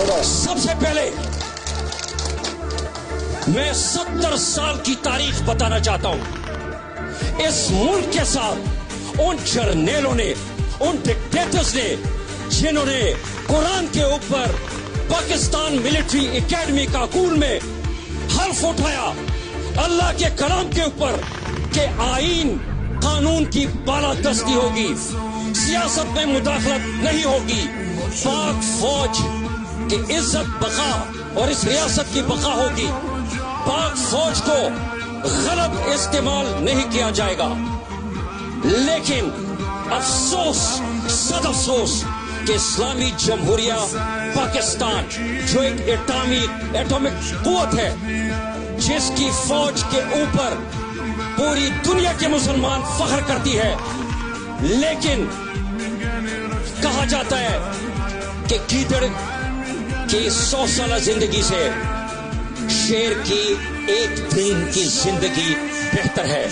سب سے پہلے میں 70 سال کی تاریخ بتانا چاہتا ہوں. اس ملک کے ساتھ ان جرنیلوں نے، ان ڈکٹیٹرز نے جنہوں نے قرآن کے اوپر پاکستان ملٹری اکیڈمی کاکول میں حلف اٹھایا اللہ کے کلام کے اوپر کہ آئین قانون کی بالادستی ہوگی، سیاست میں مداخلت نہیں ہوگی، پاک فوج کی عزت بقا اور اس ریاست کی بقا ہوگی، پاک فوج کو غلط استعمال نہیں کیا جائے گا. لیکن افسوس، صد افسوس کہ اسلامی جمہوریہ پاکستان جو ایک ایٹامک قوت ہے، جس کی فوج کے اوپر پوری دنیا کے مسلمان فخر کرتی ہے، لیکن کہا جاتا ہے کہ گیدڑ کی 100 سالہ زندگی سے شیر کی ایک دن کی زندگی بہتر ہے.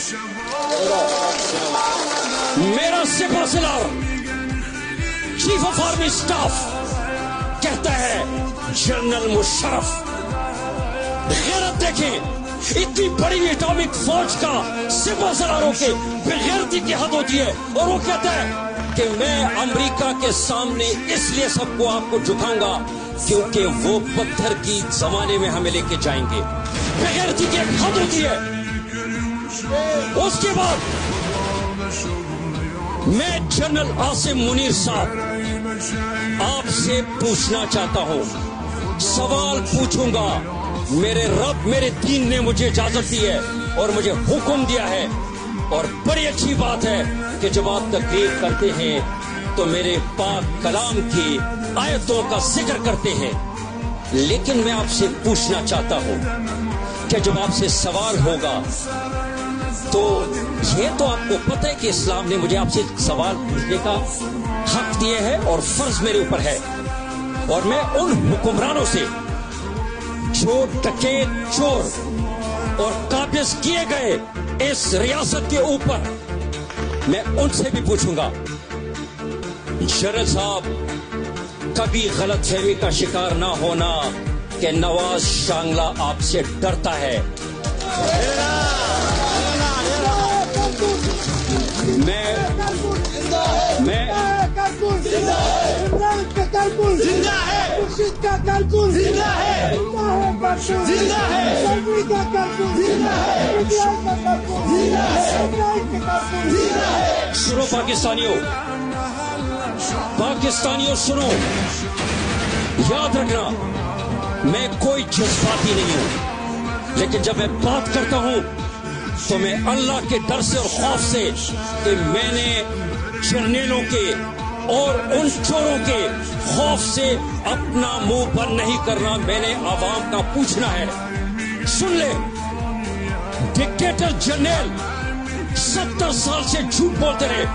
میرا سپہ سالار چیف آف آرمی اسٹاف کہتا ہے جنرل مشرف، غیرت دیکھیں، اتنی بڑی ایٹامک فوج کا سپہ سالاروں کے بغیرتی کی حد ہوتی ہے، اور وہ کہتا ہے کہ میں امریکہ کے سامنے اس لیے سب کو آپ کو جھکاؤں گا کیونکہ وہ پتھر کی زمانے میں ہمیں لے کے جائیں گے. بغیرتی کی ایک حد ہوتی ہے. اس کے بعد میں جنرل عاصم منیر صاحب آپ سے پوچھنا چاہتا ہوں، سوال پوچھوں گا. میرے رب، میرے دین نے مجھے اجازت دی ہے اور مجھے حکم دیا ہے، اور بڑی اچھی بات ہے کہ جب آپ تقریر کرتے ہیں تو میرے پاک کلام کی آیتوں کا ذکر کرتے ہیں. لیکن میں آپ سے پوچھنا چاہتا ہوں کہ جب آپ سے سوال ہوگا تو یہ تو آپ کو پتہ ہے کہ اسلام نے مجھے آپ سے سوال پوچھنے کا حق دیا ہے اور فرض میرے اوپر ہے، اور میں ان حکمرانوں سے جو ڈکیت، چور اور قابض کیے گئے اس ریاست کے اوپر، میں ان سے بھی پوچھوں گا. جنرل صاحب، کبھی غلط فہمی کا شکار نہ ہونا کہ نواز شانگلہ آپ سے ڈرتا ہے. سنو پاکستانیوں سنو، یاد رکھنا میں کوئی جذباتی نہیں ہوں، لیکن جب میں بات کرتا ہوں تو میں اللہ کے ڈر سے اور خوف سے کہ میں نے جرنیلوں کے اور ان چوروں کے خوف سے اپنا منہ بند نہیں کرنا. میں نے عوام کا پوچھنا ہے. سن لے، ڈکٹیٹر جرنیل 70 سال سے جھوٹ بولتے رہے.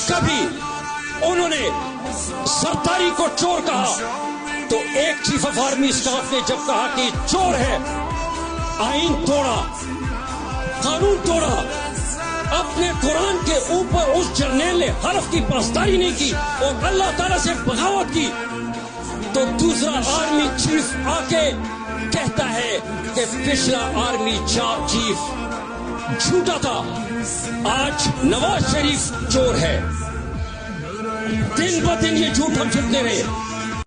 کبھی انہوں نے سرداری کو چور کہا تو ایک چیف آف آرمی اسٹاف نے جب کہا کہ چور ہے، آئین توڑا، قانون توڑا، اپنے قرآن کے اوپر اس جرنیل نے حلف کی پاسداری نہیں کی اور اللہ تعالیٰ سے بغاوت کی، تو دوسرا آرمی چیف آ کے کہتا ہے کہ پچھلا آرمی چیف جھوٹا تھا. آج نواز شریف چور ہے. دن ب دن یہ جھوٹ ہم سنتے رہے.